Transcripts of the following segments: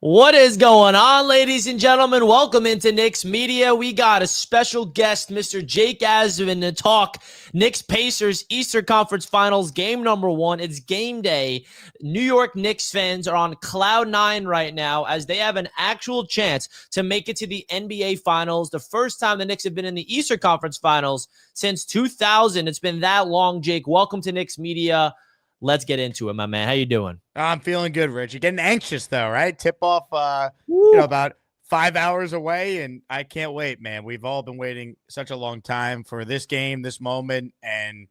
What is going on, ladies and gentlemen? Welcome into Knicks Media. We got a special guest, Mr. Jake Asvin, to talk Knicks Pacers Eastern Conference Finals game number 1. It's game day. New York Knicks fans are on cloud 9 right now as they have an actual chance to make it to the NBA Finals. The first time the Knicks have been in the Eastern Conference Finals since 2000. It's been that long, Jake. Welcome to Knicks Media. Let's get into it, my man. How you doing? I'm feeling good, Rich. You're getting anxious, though, right? Tip off, about 5 hours away, and I can't wait, man. We've all been waiting such a long time for this game, this moment, and,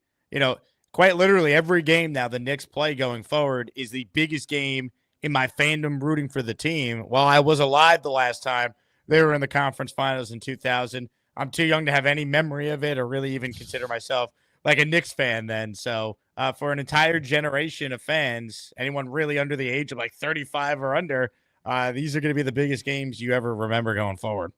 quite literally every game now the Knicks play going forward is the biggest game in my fandom rooting for the team. While I was alive the last time they were in the conference finals in 2000, I'm too young to have any memory of it or really even consider myself like a Knicks fan then. So for an entire generation of fans, anyone really under the age of like 35 or under, these are going to be the biggest games you ever remember going forward.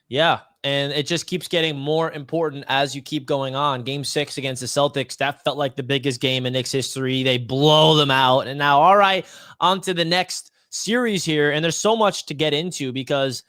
Yeah, and it just keeps getting more important as you keep going on. Game 6 against the Celtics, that felt like the biggest game in Knicks history. They blow them out. And now, all right, on to the next series here. And there's so much to get into because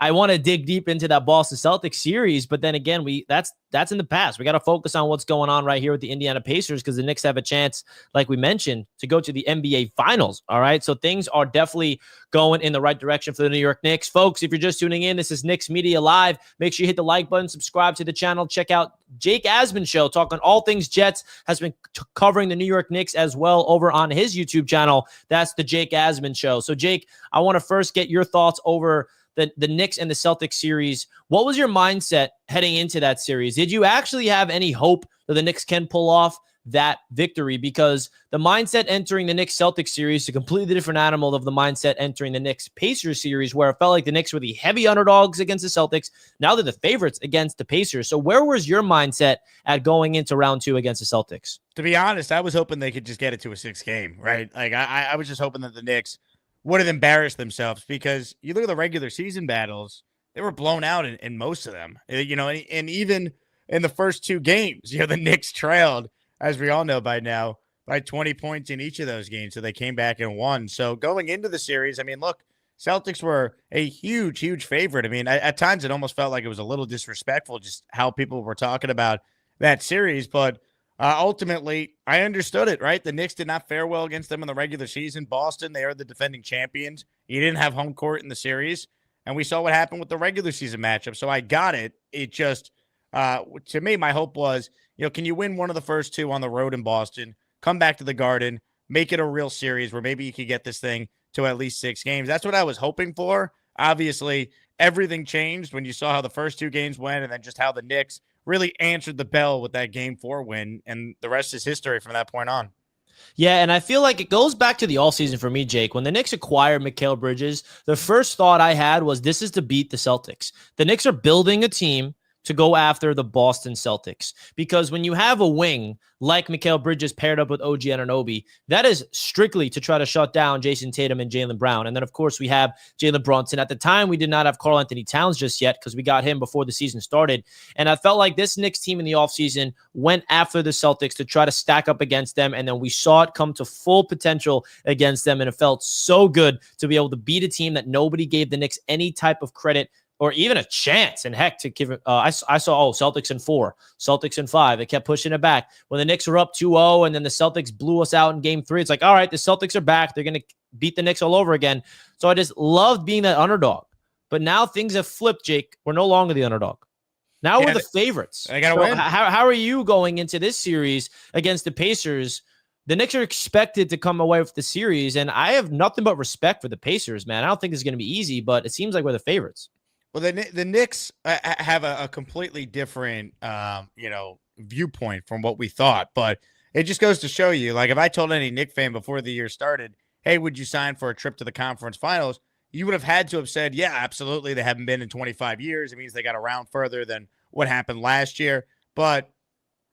I want to dig deep into that Boston Celtics series, but then again, that's in the past. We got to focus on what's going on right here with the Indiana Pacers because the Knicks have a chance, like we mentioned, to go to the NBA Finals. All right, so things are definitely going in the right direction for the New York Knicks. Folks, if you're just tuning in, this is Knicks Media Live. Make sure you hit the like button, subscribe to the channel, check out Jake Asvin Show, talking all things Jets, has been covering the New York Knicks as well over on his YouTube channel. That's the Jake Asvin Show. So, Jake, I want to first get your thoughts over the Knicks and the Celtics series. What was your mindset heading into that series? Did you actually have any hope that the Knicks can pull off that victory? Because the mindset entering the Knicks-Celtics series is a completely different animal of the mindset entering the Knicks-Pacers series, where it felt like the Knicks were the heavy underdogs against the Celtics. Now they're the favorites against the Pacers. So where was your mindset at going into round 2 against the Celtics? To be honest, I was hoping they could just get it to a 6 game, right? Like I was just hoping that the Knicks would have embarrassed themselves because you look at the regular season battles, they were blown out in most of them, and even in the first 2 games, the Knicks trailed, as we all know by now, by 20 points in each of those games. So they came back and won. So going into the series, I mean, look, Celtics were a huge, huge favorite. I mean, at times it almost felt like it was a little disrespectful just how people were talking about that series, but ultimately, I understood it, right? The Knicks did not fare well against them in the regular season. Boston, they are the defending champions. You didn't have home court in the series, and we saw what happened with the regular season matchup. So I got it. It just, to me, my hope was, can you win one of the first 2 on the road in Boston, come back to the Garden, make it a real series where maybe you could get this thing to at least 6 games. That's what I was hoping for. Obviously, everything changed when you saw how the first 2 games went and then just how the Knicks really answered the bell with that game 4 win, and the rest is history from that point on. Yeah, and I feel like it goes back to the all season for me, Jake. When the Knicks acquired Mikal Bridges, the first thought I had was this is to beat the Celtics. The Knicks are building a team to go after the Boston Celtics. Because when you have a wing like Mikal Bridges paired up with OG Anunoby, that is strictly to try to shut down Jason Tatum and Jalen Brown. And then, of course, we have Jalen Brunson. At the time, we did not have Karl Anthony Towns just yet because we got him before the season started. And I felt like this Knicks team in the offseason went after the Celtics to try to stack up against them. And then we saw it come to full potential against them. And it felt so good to be able to beat a team that nobody gave the Knicks any type of credit or even a chance. And heck, to give it, I saw, Celtics in 4, Celtics in 5. They kept pushing it back. When the Knicks were up 2-0 and then the Celtics blew us out in game 3, it's like, all right, the Celtics are back. They're going to beat the Knicks all over again. So I just loved being that underdog. But now things have flipped, Jake. We're no longer the underdog. Now we're the favorites. I got to win. How are you going into this series against the Pacers? The Knicks are expected to come away with the series, and I have nothing but respect for the Pacers, man. I don't think it's going to be easy, but it seems like we're the favorites. Well, the Knicks have a completely different, viewpoint from what we thought. But it just goes to show you, like, if I told any Knicks fan before the year started, hey, would you sign for a trip to the conference finals? You would have had to have said, yeah, absolutely. They haven't been in 25 years. It means they got around further than what happened last year. But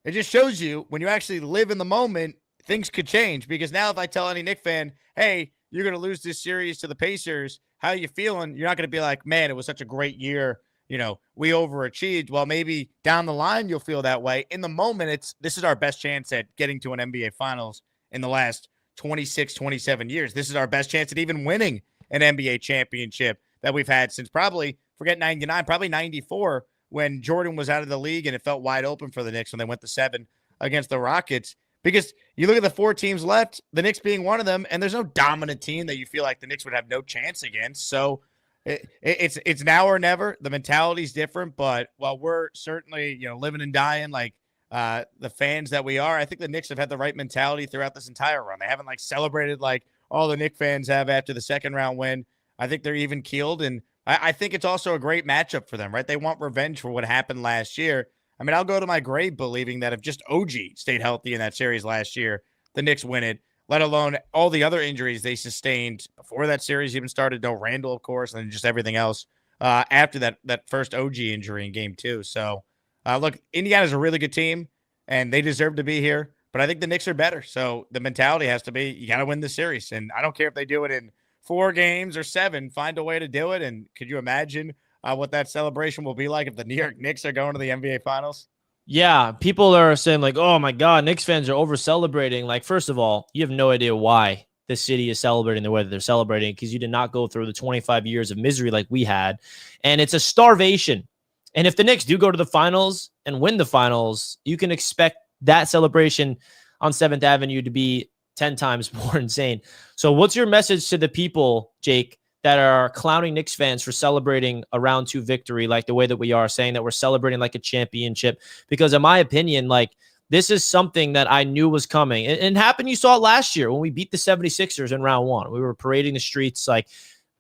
it just shows you when you actually live in the moment, things could change. Because now if I tell any Knicks fan, hey, you're going to lose this series to the Pacers, how are you feeling? You're not going to be like, man, it was such a great year. We overachieved. Well, maybe down the line you'll feel that way. In the moment, this is our best chance at getting to an NBA Finals in the last 26, 27 years. This is our best chance at even winning an NBA championship that we've had since probably, forget 99, probably 94, when Jordan was out of the league and it felt wide open for the Knicks when they went to 7 against the Rockets. Because you look at the 4 teams left, the Knicks being one of them, and there's no dominant team that you feel like the Knicks would have no chance against. So it's now or never. The mentality's different, but while we're certainly living and dying like the fans that we are, I think the Knicks have had the right mentality throughout this entire run. They haven't celebrated like all the Knicks fans have after the second round win. I think they're even keeled, and I think it's also a great matchup for them, right? They want revenge for what happened last year. I mean, I'll go to my grave believing that if just OG stayed healthy in that series last year, the Knicks win it, let alone all the other injuries they sustained before that series even started. No Randall, of course, and then just everything else after that first OG injury in game 2. So, look, Indiana's a really good team, and they deserve to be here. But I think the Knicks are better. So the mentality has to be, you got to win the series. And I don't care if they do it in 4 games or 7, find a way to do it. And could you imagine what that celebration will be like if the New York Knicks are going to the NBA Finals? Yeah, people are saying like, oh my God, Knicks fans are over celebrating. Like, first of all, you have no idea why the city is celebrating the way that they're celebrating, because you did not go through the 25 years of misery like we had. And it's a starvation. And if the Knicks do go to the finals and win the finals, you can expect that celebration on 7th Avenue to be 10 times more insane. So what's your message to the people, Jake, that are clowning Knicks fans for celebrating a round 2 victory like the way that we are, saying that we're celebrating like a championship? Because in my opinion, this is something that I knew was coming. And happened, you saw it last year when we beat the 76ers in round 1. We were parading the streets.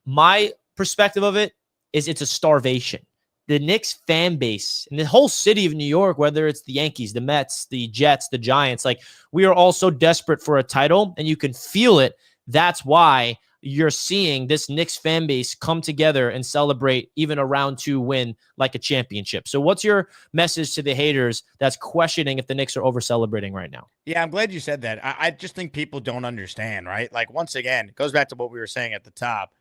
My perspective of it is it's a starvation. The Knicks fan base and the whole city of New York, whether it's the Yankees, the Mets, the Jets, the Giants, we are all so desperate for a title, and you can feel it. That's why you're seeing this Knicks fan base come together and celebrate even a round 2 win like a championship. So what's your message to the haters that's questioning if the Knicks are over celebrating right now? Yeah, I'm glad you said that. I just think people don't understand, right? Once again, it goes back to what we were saying at the top.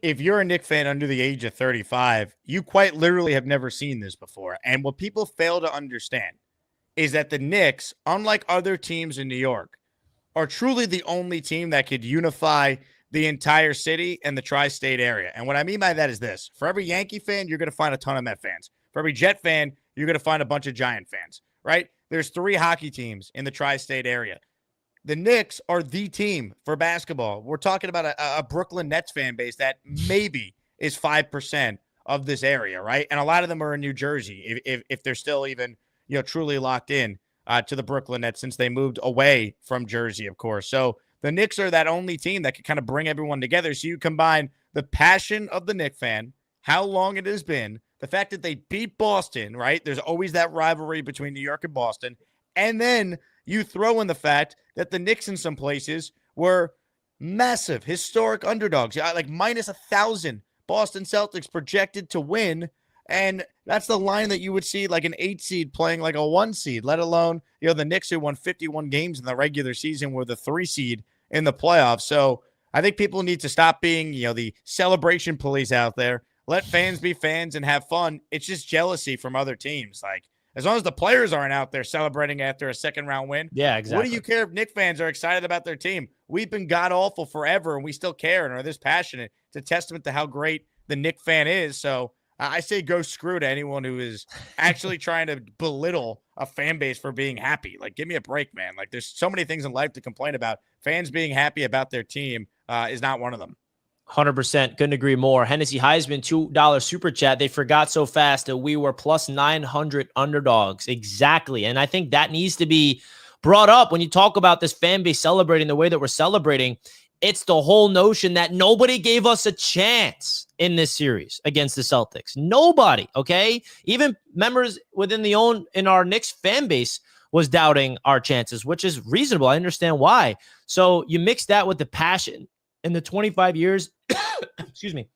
If you're a Knicks fan under the age of 35, you quite literally have never seen this before. And what people fail to understand is that the Knicks, unlike other teams in New York, are truly the only team that could unify the entire city and the tri-state area. And what I mean by that is this. For every Yankee fan, you're going to find a ton of Met fans. For every Jet fan, you're going to find a bunch of Giant fans, right? There's 3 hockey teams in the tri-state area. The Knicks are the team for basketball. We're talking about a Brooklyn Nets fan base that maybe is 5% of this area, right? And a lot of them are in New Jersey, if they're still even truly locked in to the Brooklyn Nets, since they moved away from Jersey, of course. So the Knicks are that only team that can kind of bring everyone together. So you combine the passion of the Knicks fan, how long it has been, the fact that they beat Boston, right? There's always that rivalry between New York and Boston. And then you throw in the fact that the Knicks in some places were massive, historic underdogs, like minus 1,000 Boston Celtics projected to win. And that's the line that you would see like an 8 seed playing like a 1 seed, let alone, the Knicks who won 51 games in the regular season were the 3 seed in the playoffs. So I think people need to stop being, the celebration police out there. Let fans be fans and have fun. It's just jealousy from other teams. As long as the players aren't out there celebrating after a second round win. Yeah, exactly. What do you care if Knicks fans are excited about their team? We've been god awful forever, and we still care and are this passionate. It's a testament to how great the Knicks fan is. So I say go screw to anyone who is actually trying to belittle a fan base for being happy. Give me a break, man. There's so many things in life to complain about. Fans being happy about their team is not one of them. 100%. Couldn't agree more. Hennessy Heisman, $2 super chat. They forgot so fast that we were plus 900 underdogs. Exactly. And I think that needs to be brought up when you talk about this fan base celebrating the way that we're celebrating. It's the whole notion that nobody gave us a chance in this series against the Celtics. Nobody. Okay. Even members in our Knicks fan base was doubting our chances, which is reasonable. I understand why. So you mix that with the passion in the 25 years, excuse me,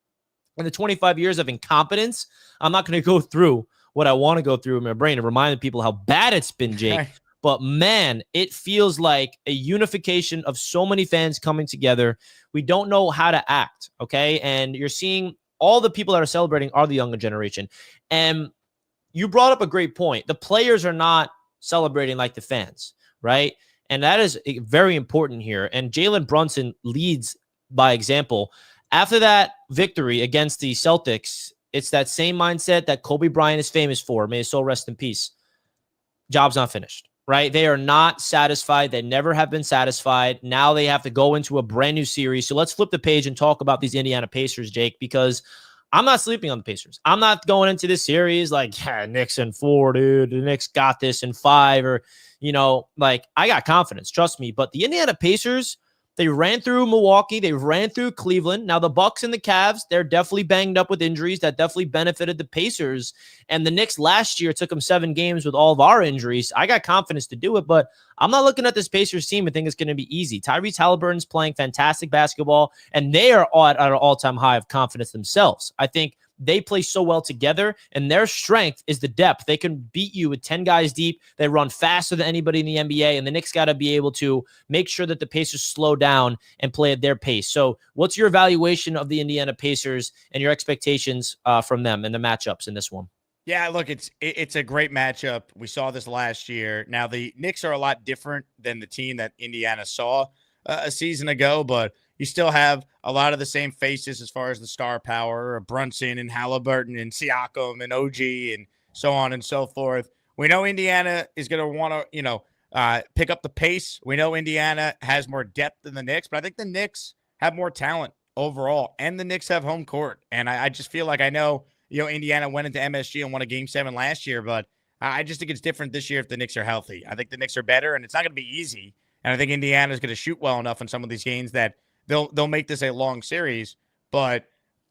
in the 25 years of incompetence. I'm not going to go through what I want to go through in my brain and remind people how bad it's been, Jake. But man, it feels like a unification of so many fans coming together. We don't know how to act, okay? And you're seeing all the people that are celebrating are the younger generation. And you brought up a great point. The players are not celebrating like the fans, right? And that is very important here. And Jalen Brunson leads by example. After that victory against the Celtics, it's that same mindset that Kobe Bryant is famous for. May his soul rest in peace. Job's not finished, right? They are not satisfied. They never have been satisfied. Now they have to go into a brand new series. So let's flip the page and talk about these Indiana Pacers, Jake, because I'm not sleeping on the Pacers. I'm not going into this series like, yeah, Knicks in 4, dude. The Knicks got this in 5, or, like, I got confidence. Trust me. But the Indiana Pacers, they ran through Milwaukee. They ran through Cleveland. Now the Bucks and the Cavs, they're definitely banged up with injuries. That definitely benefited the Pacers. And the Knicks last year took them 7 games with all of our injuries. I got confidence to do it, but I'm not looking at this Pacers team and think it's going to be easy. Tyrese Halliburton's playing fantastic basketball, and they are at an all-time high of confidence themselves. I think they play so well together, and their strength is the depth. They can beat you with 10 guys deep. They run faster than anybody in the NBA, and the Knicks got to be able to make sure that the Pacers slow down and play at their pace. So what's your evaluation of the Indiana Pacers and your expectations from them and the matchups in this one? Yeah, look, it's a great matchup. We saw this last year. Now, the Knicks are a lot different than the team that Indiana saw a season ago, but you still have a lot of the same faces as far as the star power of Brunson and Halliburton and Siakam and OG and so on and so forth. We know Indiana is going to want to, pick up the pace. We know Indiana has more depth than the Knicks, but I think the Knicks have more talent overall, and the Knicks have home court. And I just feel like I know, Indiana went into MSG and won a Game 7 last year, but I just think it's different this year if the Knicks are healthy. I think the Knicks are better, and it's not going to be easy. And I think Indiana is going to shoot well enough in some of these games that they'll make this a long series. But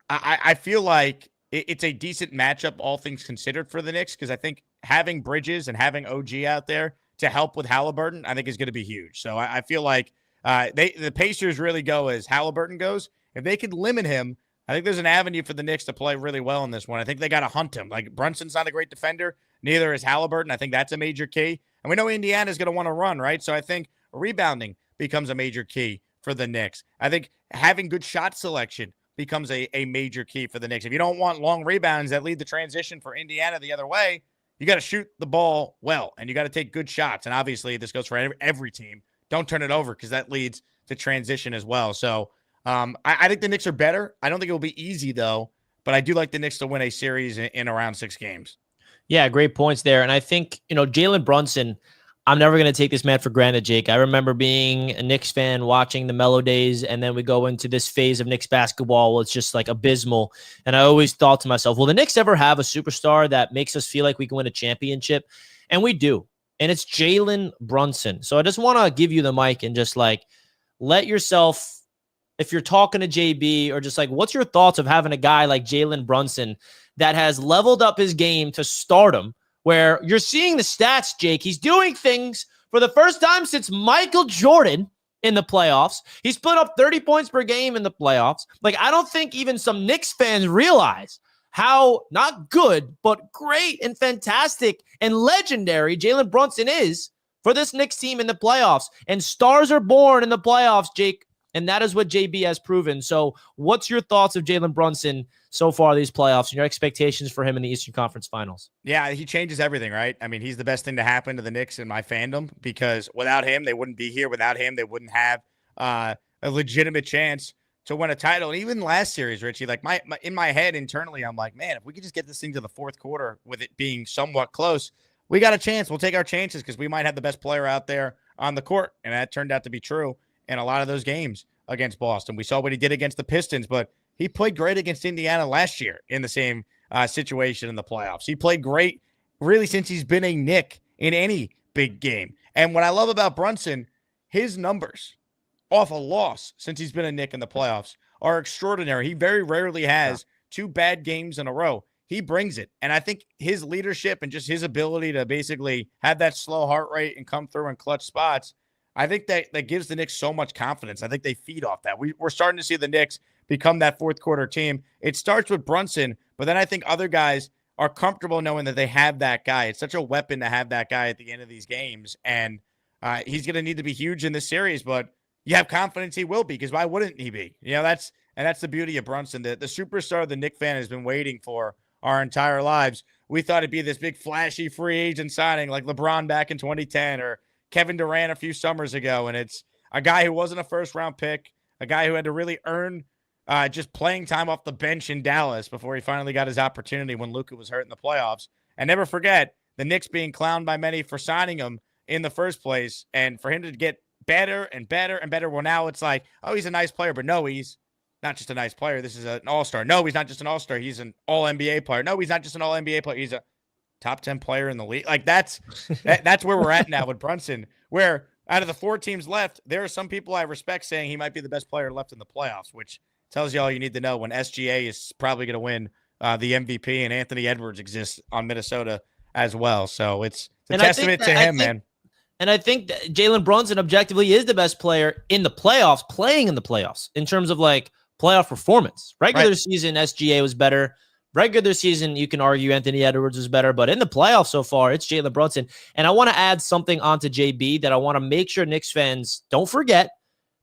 I feel like it's a decent matchup, all things considered, for the Knicks, because I think having Bridges and having OG out there to help with Halliburton, I think is going to be huge. So I feel like the Pacers really go as Halliburton goes. If they could limit him, I think there's an avenue for the Knicks to play really well in this one. I think they got to hunt him. Like, Brunson's not a great defender. Neither is Halliburton. I think that's a major key. And we know Indiana's going to want to run, right? So I think rebounding becomes a major key for the Knicks. I think having good shot selection becomes a major key for the Knicks. If you don't want long rebounds that lead the transition for Indiana the other way, you got to shoot the ball well, and you got to take good shots. And obviously, this goes for every team. Don't turn it over, because that leads to transition as well. So I think the Knicks are better. I don't think it will be easy, though, but I do like the Knicks to win a series in around 6 games. Yeah, great points there. And I think, Jalen Brunson, I'm never going to take this man for granted, Jake. I remember being a Knicks fan, watching the Melo days, and then we go into this phase of Knicks basketball where it's just like abysmal. And I always thought to myself, will the Knicks ever have a superstar that makes us feel like we can win a championship? And we do. And it's Jalen Brunson. So I just want to give you the mic and just let yourself, if you're talking to JB, or just what's your thoughts of having a guy like Jalen Brunson that has leveled up his game to stardom, where you're seeing the stats, Jake? He's doing things for the first time since Michael Jordan in the playoffs. He's put up 30 points per game in the playoffs. I don't think even some Knicks fans realize how not good, but great and fantastic and legendary Jalen Brunson is for this Knicks team in the playoffs. And stars are born in the playoffs, Jake. And that is what JB has proven. So what's your thoughts of Jalen Brunson so far these playoffs and your expectations for him in the Eastern Conference Finals? Yeah, he changes everything, right? I mean, he's the best thing to happen to the Knicks in my fandom, because without him, they wouldn't be here. Without him, they wouldn't have a legitimate chance to win a title. And even last series, Richie, in my head internally, I'm like, man, if we could just get this thing to the fourth quarter with it being somewhat close, we got a chance. We'll take our chances, because we might have the best player out there on the court. And that turned out to be true in a lot of those games against Boston. We saw what he did against the Pistons, but he played great against Indiana last year in the same situation in the playoffs. He played great really since he's been a Knick in any big game. And what I love about Brunson, his numbers off a loss since he's been a Knick in the playoffs are extraordinary. He very rarely has 2 bad games in a row. He brings it. And I think his leadership and just his ability to basically have that slow heart rate and come through in clutch spots, I think that gives the Knicks so much confidence. I think they feed off that. We're starting to see the Knicks become that fourth quarter team. It starts with Brunson, but then I think other guys are comfortable knowing that they have that guy. It's such a weapon to have that guy at the end of these games. And he's going to need to be huge in this series, but you have confidence he will be, because why wouldn't he be? That's the beauty of Brunson. The superstar the Knicks fan has been waiting for our entire lives. We thought it'd be this big flashy free agent signing like LeBron back in 2010 or Kevin Durant a few summers ago. And it's a guy who wasn't a first round pick, a guy who had to really earn just playing time off the bench in Dallas before he finally got his opportunity when Luka was hurt in the playoffs. And never forget the Knicks being clowned by many for signing him in the first place, and for him to get better and better and better. Well, now it's like, oh, he's a nice player, but no, he's not just a nice player. This is an all-star. No, he's not just an all-star. He's an all-NBA player. No, he's not just an all-NBA player. He's a top 10 player in the league. Like that's where we're at now with Brunson, where out of the 4 teams left, there are some people I respect saying he might be the best player left in the playoffs, which tells you all you need to know when SGA is probably going to win the MVP and Anthony Edwards exists on Minnesota as well. So it's a testament to him, man. And I think that Jalen Brunson objectively is the best player in the playoffs, playing in the playoffs in terms of like playoff performance. Regular season, SGA was better. Regular season, you can argue Anthony Edwards was better, but in the playoffs so far, it's Jalen Brunson. And I want to add something onto JB that I want to make sure Knicks fans don't forget,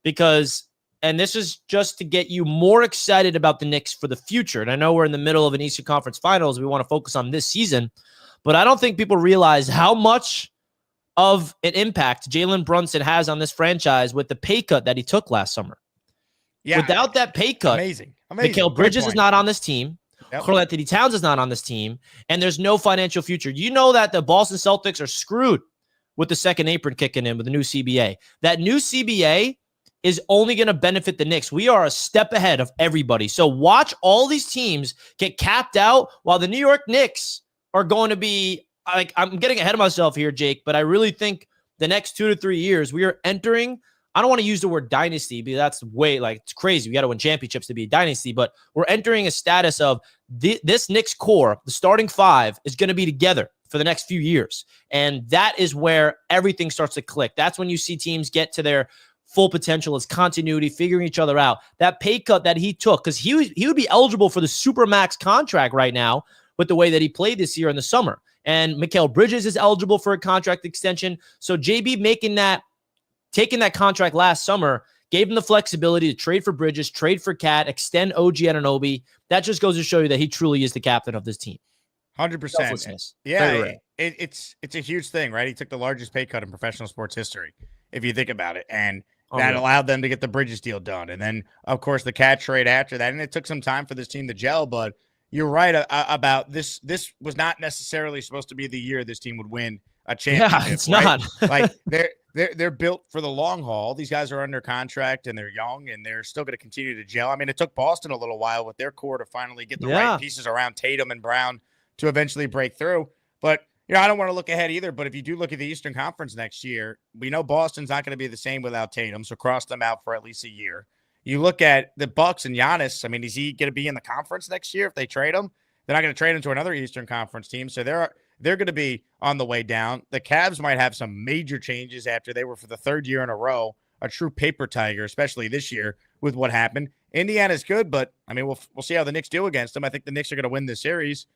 because, and this is just to get you more excited about the Knicks for the future. And I know we're in the middle of an Eastern Conference Finals. We want to focus on this season, but I don't think people realize how much of an impact Jalen Brunson has on this franchise with the pay cut that he took last summer. Yeah. Without that pay cut, amazing. Mikal Bridges is not on this team. Yep. Karl-Anthony Towns is not on this team, and there's no financial future. You know that the Boston Celtics are screwed with the second apron kicking in with the new CBA. That new CBA is only going to benefit the Knicks. We are a step ahead of everybody. So watch all these teams get capped out while the New York Knicks are going to be, like, I'm getting ahead of myself here, Jake, but I really think the next 2 to 3 years we are entering, I don't want to use the word dynasty because that's way, like, it's crazy. We got to win championships to be a dynasty, but we're entering a status of this Knicks core, the starting 5 is going to be together for the next few years. And that is where everything starts to click. That's when you see teams get to their full potential as continuity, figuring each other out. That pay cut that he took, because he would be eligible for the Supermax contract right now with the way that he played this year in the summer. And Mikal Bridges is eligible for a contract extension. So JB taking that contract last summer gave him the flexibility to trade for Bridges, trade for Cat, extend OG Anunoby. That just goes to show you that he truly is the captain of this team. 100%. Yeah, it's a huge thing, right? He took the largest pay cut in professional sports history, if you think about it. And that allowed them to get the Bridges deal done. And then, of course, the Cat trade after that. And it took some time for this team to gel, but you're right about this. This was not necessarily supposed to be the year this team would win a championship. Yeah, it's right? not. Like they're built for the long haul. These guys are under contract and they're young and they're still going to continue to gel. I mean, it took Boston a little while with their core to finally get the right pieces around Tatum and Brown to eventually break through. But I don't want to look ahead either. But if you do look at the Eastern Conference next year, we know Boston's not going to be the same without Tatum. So cross them out for at least a year. You look at the Bucks and Giannis. I mean, is he going to be in the conference next year if they trade him? They're not going to trade him to another Eastern Conference team. So they're going to be on the way down. The Cavs might have some major changes after they were, for the 3rd year in a row, a true paper tiger, especially this year with what happened. Indiana's good, but I mean, we'll see how the Knicks do against them. I think the Knicks are going to win this series.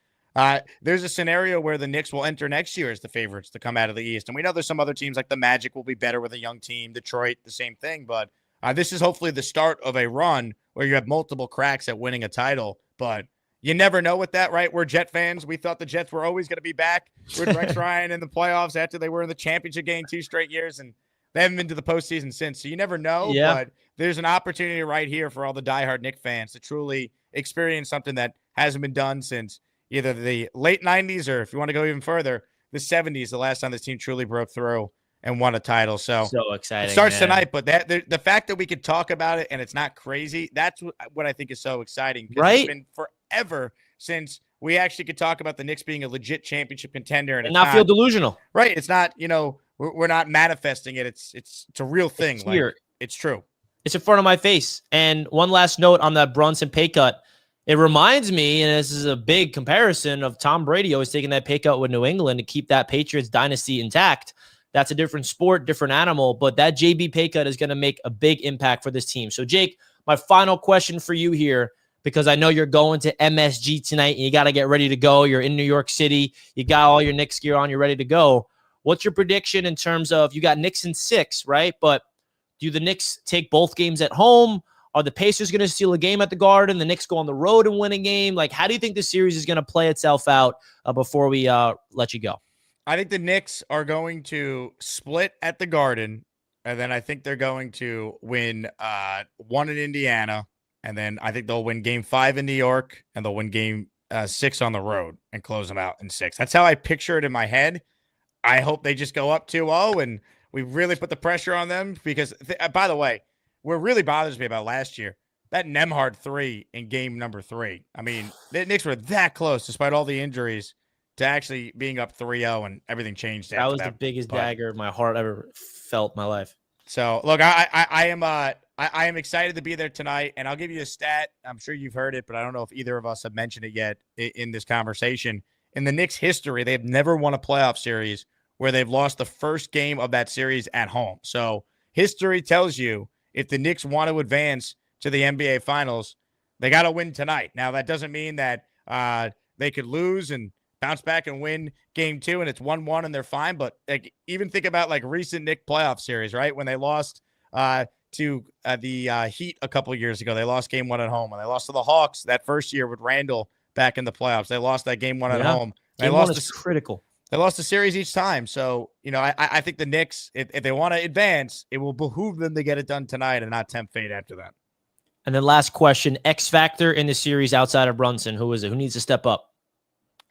There's a scenario where the Knicks will enter next year as the favorites to come out of the East. And we know there's some other teams like the Magic will be better with a young team. Detroit, the same thing. But this is hopefully the start of a run where you have multiple cracks at winning a title. But you never know with that, right? We're Jet fans. We thought the Jets were always going to be back with Rex Ryan in the playoffs after they were in the championship game 2 straight years, and they haven't been to the postseason since. So you never know, but there's an opportunity right here for all the diehard Knicks fans to truly experience something that hasn't been done since either the late 90s or, if you want to go even further, the 70s, the last time this team truly broke through and won a title. So exciting. It starts tonight, but the fact that we could talk about it and it's not crazy, that's what I think is so exciting. Right? It's been forever since we actually could talk about the Knicks being a legit championship contender and not feel delusional. Right. It's not, we're not manifesting it. It's a real thing. It's here. It's true. It's in front of my face. And one last note on that Brunson pay cut. It reminds me, and this is a big comparison, of Tom Brady always taking that pay cut with New England to keep that Patriots dynasty intact. That's a different sport, different animal, but that JB pay cut is going to make a big impact for this team. So, Jake, my final question for you here, because I know you're going to MSG tonight and you got to get ready to go. You're in New York City. You got all your Knicks gear on. You're ready to go. What's your prediction in terms of, you got Knicks in 6, right? But do the Knicks take both games at home? Are the Pacers going to steal a game at the Garden? The Knicks go on the road and win a game? Like, how do you think the series is going to play itself out before we let you go? I think the Knicks are going to split at the Garden, and then I think they're going to win one in Indiana And then I think they'll win game 5 in New York, and they'll win game 6 on the road and close them out in 6. That's how I picture it in my head. I hope they just go up 2-0 and we really put the pressure on them because, by the way, what really bothers me about last year, that Nembhard 3 in game number 3. I mean, the Knicks were that close despite all the injuries to actually being up 3-0 and everything changed after That was the biggest dagger my heart ever felt in my life. So, look, I am excited to be there tonight, and I'll give you a stat. I'm sure you've heard it, but I don't know if either of us have mentioned it yet in this conversation. In the Knicks' history, they've never won a playoff series where they've lost the first game of that series at home. So history tells you if the Knicks want to advance to the NBA Finals, they got to win tonight. Now, that doesn't mean that they could lose and bounce back and win game 2 and it's 1-1 and they're fine. But like, even think about like recent Knicks playoff series, right? When they lost to the Heat a couple of years ago, they lost game 1 at home. When they lost to the Hawks that first year with Randall back in the playoffs, they lost that game 1 at home. Game 1 is critical. They lost the series each time. So, you know, I think the Knicks, if they want to advance, it will behoove them to get it done tonight and not tempt fate after that. And then last question, X factor in the series outside of Brunson. Who is it? Who needs to step up?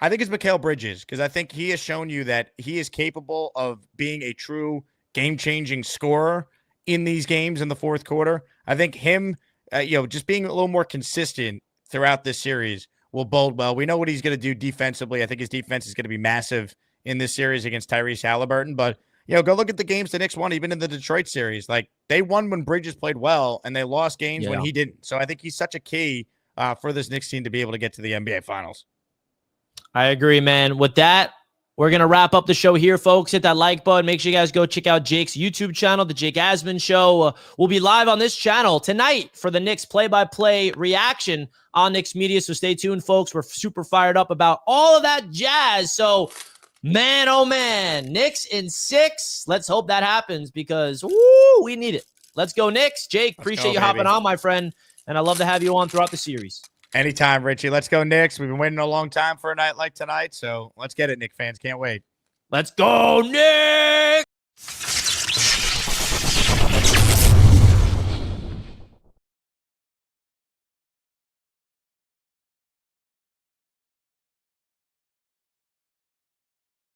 I think it's Mikal Bridges, because I think he has shown you that he is capable of being a true game-changing scorer in these games in the fourth quarter. I think him, just being a little more consistent throughout this series will bode well. We know what he's going to do defensively. I think his defense is going to be massive in this series against Tyrese Halliburton. But, go look at the games the Knicks won, even in the Detroit series. Like, they won when Bridges played well, and they lost games when he didn't. So I think he's such a key for this Knicks team to be able to get to the NBA Finals. I agree, man. With that, we're going to wrap up the show here, folks. Hit that like button. Make sure you guys go check out Jake's YouTube channel, The Jake Asman Show. We'll be live on this channel tonight for the Knicks play-by-play reaction on Knicks Media. So stay tuned, folks. We're super fired up about all of that jazz. So, man, oh, man, Knicks in 6. Let's hope that happens because, woo, we need it. Let's go, Knicks. Jake, appreciate you hopping on, my friend. And I love to have you on throughout the series. Anytime, Richie. Let's go, Knicks. We've been waiting a long time for a night like tonight, so let's get it, Knicks fans. Can't wait. Let's go, Knicks!